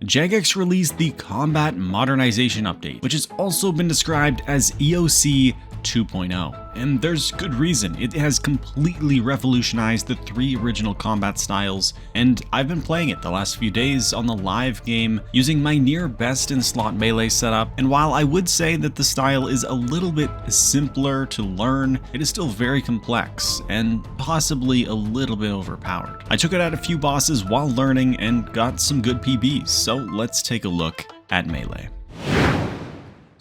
Jagex released the Combat Modernization update, which has also been described as EOC 2.0, and there's good reason. It has completely revolutionized the 3 original combat styles, and I've been playing it the last few days on the live game using my near best in slot melee setup, and while I would say that the style is a little bit simpler to learn, it is still very complex and possibly a little bit overpowered. I took it at a few bosses while learning and got some good PBs, so let's take a look at melee.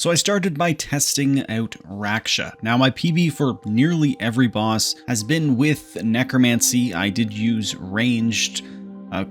So I started by testing out Raksha. Now my PB for nearly every boss has been with Necromancy. I did use ranged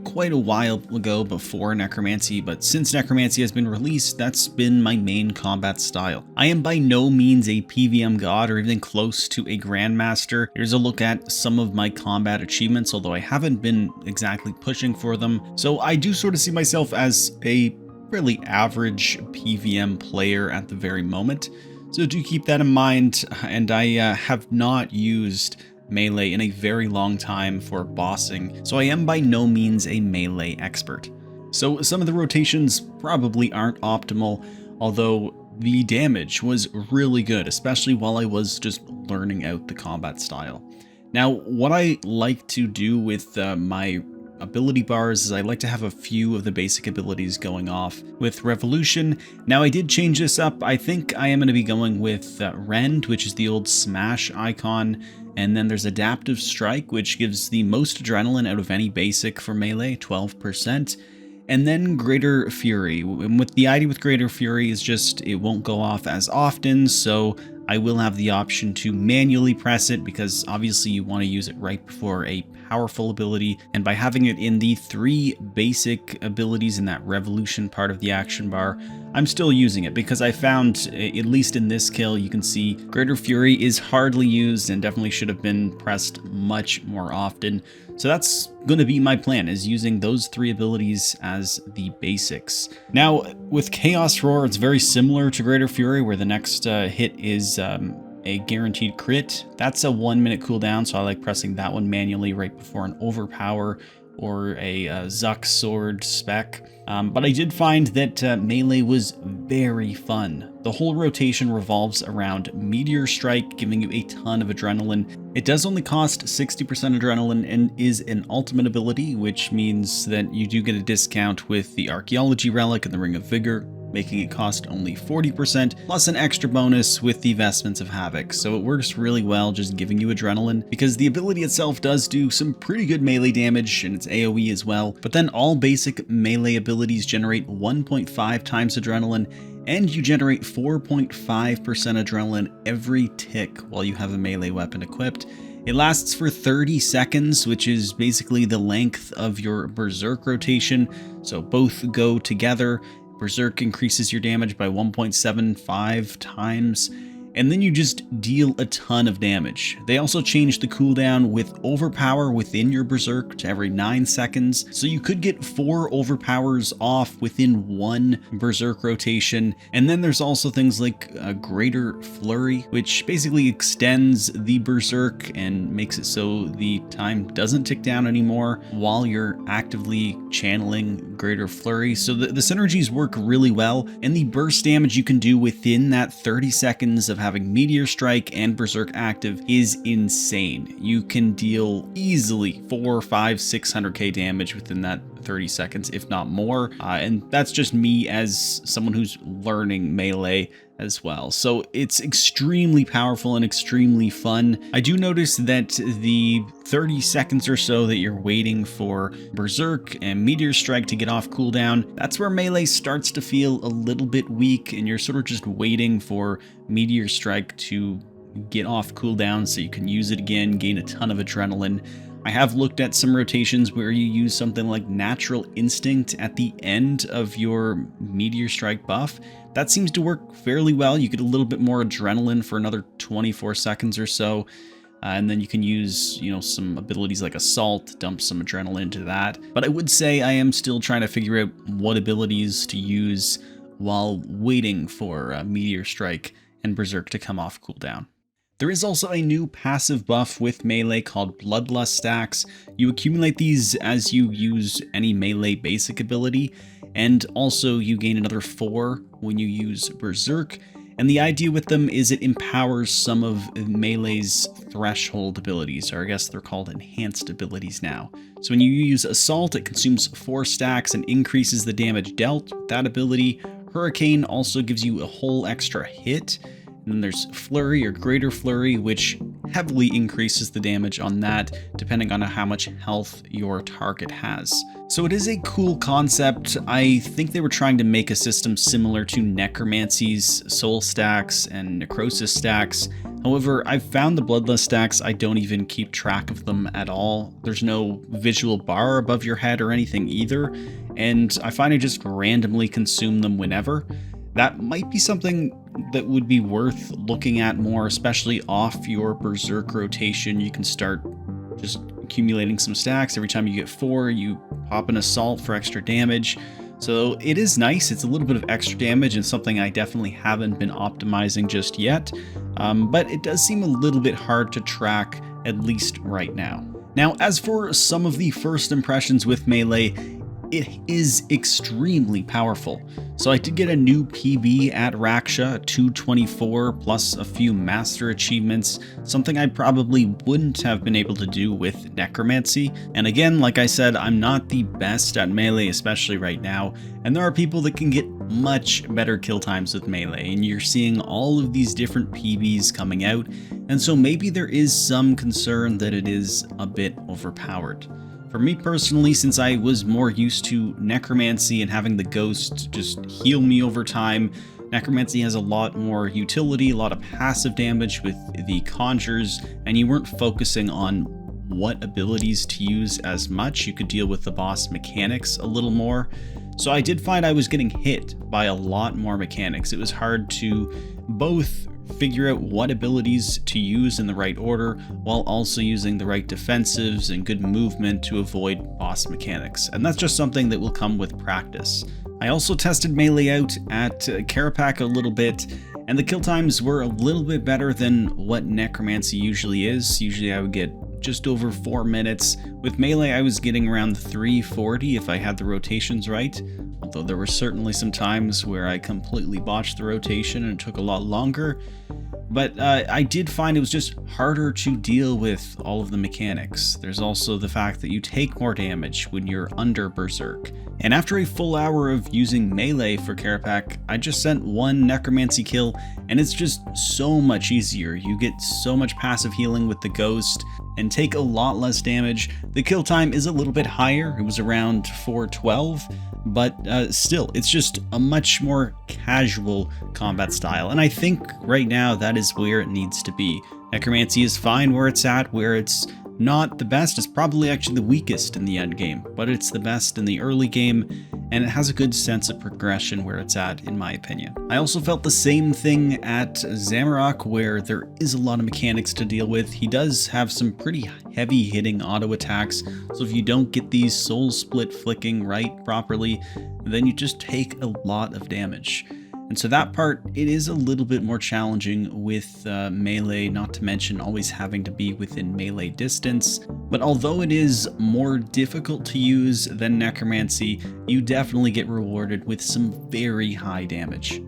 quite a while ago before Necromancy, but since Necromancy has been released, that's been my main combat style. I am by no means a PVM god or even close to a Grandmaster. Here's a look at some of my combat achievements, although I haven't been exactly pushing for them. So I do sort of see myself as a fairly average PVM player at the very moment, so do keep that in mind. And I have not used melee in a very long time for bossing, so I am by no means a melee expert. So some of the rotations probably aren't optimal, although the damage was really good, especially while I was just learning out the combat style. Now, what I like to do with my ability bars is I like to have a few of the basic abilities going off with Revolution. Now I did change this up. I think I am going to be going with Rend, which is the old smash icon, and then there's Adaptive Strike, which gives the most adrenaline out of any basic for melee, 12%. And then Greater Fury. And with the idea with Greater Fury is just it won't go off as often, so I will have the option to manually press it because obviously you want to use it right before a powerful ability, and by having it in the 3 basic abilities in that Revolution part of the action bar, I'm still using it because I found, at least in this kill, you can see Greater Fury is hardly used and definitely should have been pressed much more often. So that's going to be my plan, is using those 3 abilities as the basics. Now, with Chaos Roar, it's very similar to Greater Fury, where the next hit is a guaranteed crit. That's a 1-minute cooldown, so I like pressing that one manually right before an Overpower or a Zuck Sword spec. But I did find that melee was very fun. The whole rotation revolves around Meteor Strike, giving you a ton of adrenaline. It does only cost 60% adrenaline and is an ultimate ability, which means that you do get a discount with the Archaeology Relic and the Ring of Vigor, making it cost only 40%, plus an extra bonus with the Vestments of Havoc. So it works really well just giving you adrenaline, because the ability itself does do some pretty good melee damage, and it's AoE as well, but then all basic melee abilities generate 1.5 times adrenaline, and you generate 4.5% adrenaline every tick while you have a melee weapon equipped. It lasts for 30 seconds, which is basically the length of your Berserk rotation, so both go together. Berserk increases your damage by 1.75 times, and then you just deal a ton of damage. They also changed the cooldown with Overpower within your Berserk to every 9 seconds, so you could get 4 Overpowers off within 1 Berserk rotation. And then there's also things like a Greater Flurry, which basically extends the Berserk and makes it so the time doesn't tick down anymore while you're actively channeling Greater Flurry. So the synergies work really well, and the burst damage you can do within that 30 seconds of having Meteor Strike and Berserk active is insane. You can deal easily 400, 500, 600k damage within that 30 seconds, if not more. And that's just me as someone who's learning melee as well. So it's extremely powerful and extremely fun. I do notice that the 30 seconds or so that you're waiting for Berserk and Meteor Strike to get off cooldown, that's where melee starts to feel a little bit weak, and you're sort of just waiting for Meteor Strike to get off cooldown so you can use it again, gain a ton of adrenaline. I have looked at some rotations where you use something like Natural Instinct at the end of your Meteor Strike buff. That seems to work fairly well. You get a little bit more adrenaline for another 24 seconds or so. And then you can use, some abilities like Assault, dump some adrenaline into that. But I would say I am still trying to figure out what abilities to use while waiting for Meteor Strike and Berserk to come off cooldown. There is also a new passive buff with melee called Bloodlust stacks. You accumulate these as you use any melee basic ability, and also you gain another 4 when you use Berserk. And the idea with them is it empowers some of Melee's threshold abilities, or I guess they're called enhanced abilities now. So when you use Assault, it consumes 4 stacks and increases the damage dealt with that ability. Hurricane also gives you a whole extra hit. And then there's Flurry or Greater Flurry, which heavily increases the damage on that, depending on how much health your target has. So it is a cool concept. I think they were trying to make a system similar to Necromancy's Soul stacks and Necrosis stacks. However, I've found the Bloodlust stacks, I don't even keep track of them at all. There's no visual bar above your head or anything either, and I find I just randomly consume them whenever. That might be something that would be worth looking at more, especially off your Berserk rotation. You can start just accumulating some stacks. Every time you get 4, you pop an Assault for extra damage. So it is nice. It's a little bit of extra damage and something I definitely haven't been optimizing just yet. But it does seem a little bit hard to track, at least right now. Now, as for some of the first impressions with Melee, it is extremely powerful. So I did get a new PB at Raksha, 224 plus a few master achievements, something I probably wouldn't have been able to do with Necromancy. And again, like I said, I'm not the best at Melee, especially right now, and there are people that can get much better kill times with Melee, and you're seeing all of these different PBs coming out, and so maybe there is some concern that it is a bit overpowered. For me personally, since I was more used to Necromancy and having the Ghost just heal me over time, Necromancy has a lot more utility, a lot of passive damage with the Conjures, and you weren't focusing on what abilities to use as much. You could deal with the boss mechanics a little more. So I did find I was getting hit by a lot more mechanics. It was hard to both figure out what abilities to use in the right order while also using the right defensives and good movement to avoid boss mechanics. And that's just something that will come with practice. I also tested Melee out at Carropac a little bit, and the kill times were a little bit better than what Necromancy usually is. Usually I would get just over 4 minutes. With Melee, I was getting around 340 if I had the rotations right, although there were certainly some times where I completely botched the rotation and it took a lot longer. But I did find it was just harder to deal with all of the mechanics. There's also the fact that you take more damage when you're under Berserk. And after a full hour of using Melee for Carropac, I just sent 1 Necromancy kill, and it's just so much easier. You get so much passive healing with the Ghost and take a lot less damage. The kill time is a little bit higher. It was around 412, but still, it's just a much more casual combat style. And I think right now that is where it needs to be. Necromancy is fine where it's at, where it's not the best. It's probably actually the weakest in the end game, but it's the best in the early game, and it has a good sense of progression where it's at, in my opinion. I also felt the same thing at Zamorak, where there is a lot of mechanics to deal with. He does have some pretty heavy hitting auto attacks, so if you don't get these soul split flicking right properly, then you just take a lot of damage. And so that part, it is a little bit more challenging with Melee, not to mention always having to be within melee distance. But although it is more difficult to use than Necromancy, you definitely get rewarded with some very high damage.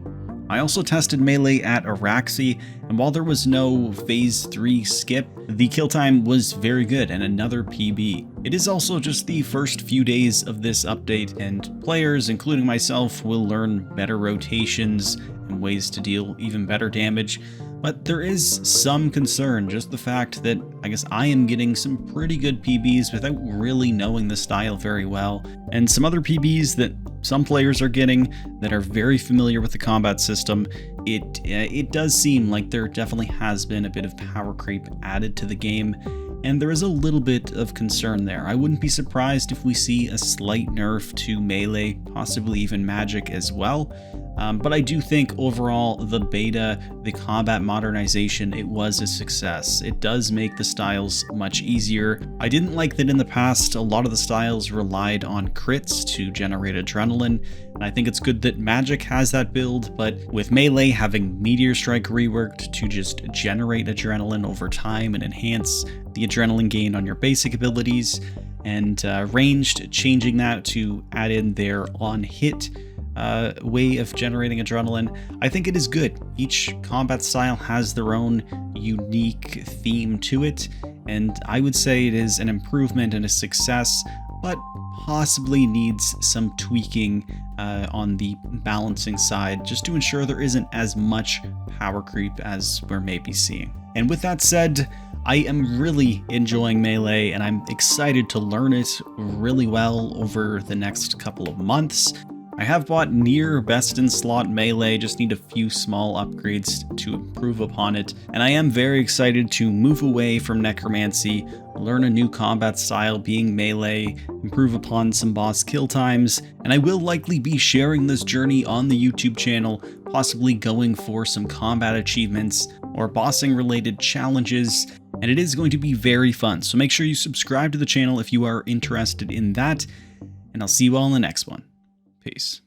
I also tested Melee at Araxi, and while there was no Phase 3 skip, the kill time was very good and another PB. It is also just the first few days of this update, and players, including myself, will learn better rotations and ways to deal even better damage. But there is some concern, just the fact that I guess I am getting some pretty good PBs without really knowing the style very well, and some other PBs that some players are getting that are very familiar with the combat system. It does seem like there definitely has been a bit of power creep added to the game, and there is a little bit of concern there. I wouldn't be surprised if we see a slight nerf to Melee, possibly even Magic as well. But I do think overall the beta, the Combat Modernization, it was a success. It does make the styles much easier. I didn't like that in the past a lot of the styles relied on crits to generate adrenaline, and I think it's good that Magic has that build, but with Melee having Meteor Strike reworked to just generate adrenaline over time and enhance the adrenaline gain on your basic abilities, and ranged, changing that to add in their on-hit way of generating adrenaline. I think it is good. Each combat style has their own unique theme to it, and I would say it is an improvement and a success, but possibly needs some tweaking on the balancing side, just to ensure there isn't as much power creep as we're maybe seeing. And with that said, I am really enjoying Melee, and I'm excited to learn it really well over the next couple of months. I have bought near best in slot Melee, just need a few small upgrades to improve upon it, and I am very excited to move away from Necromancy, learn a new combat style being Melee, improve upon some boss kill times, and I will likely be sharing this journey on the YouTube channel, possibly going for some combat achievements or bossing related challenges, and it is going to be very fun, so make sure you subscribe to the channel if you are interested in that, and I'll see you all in the next one. Peace.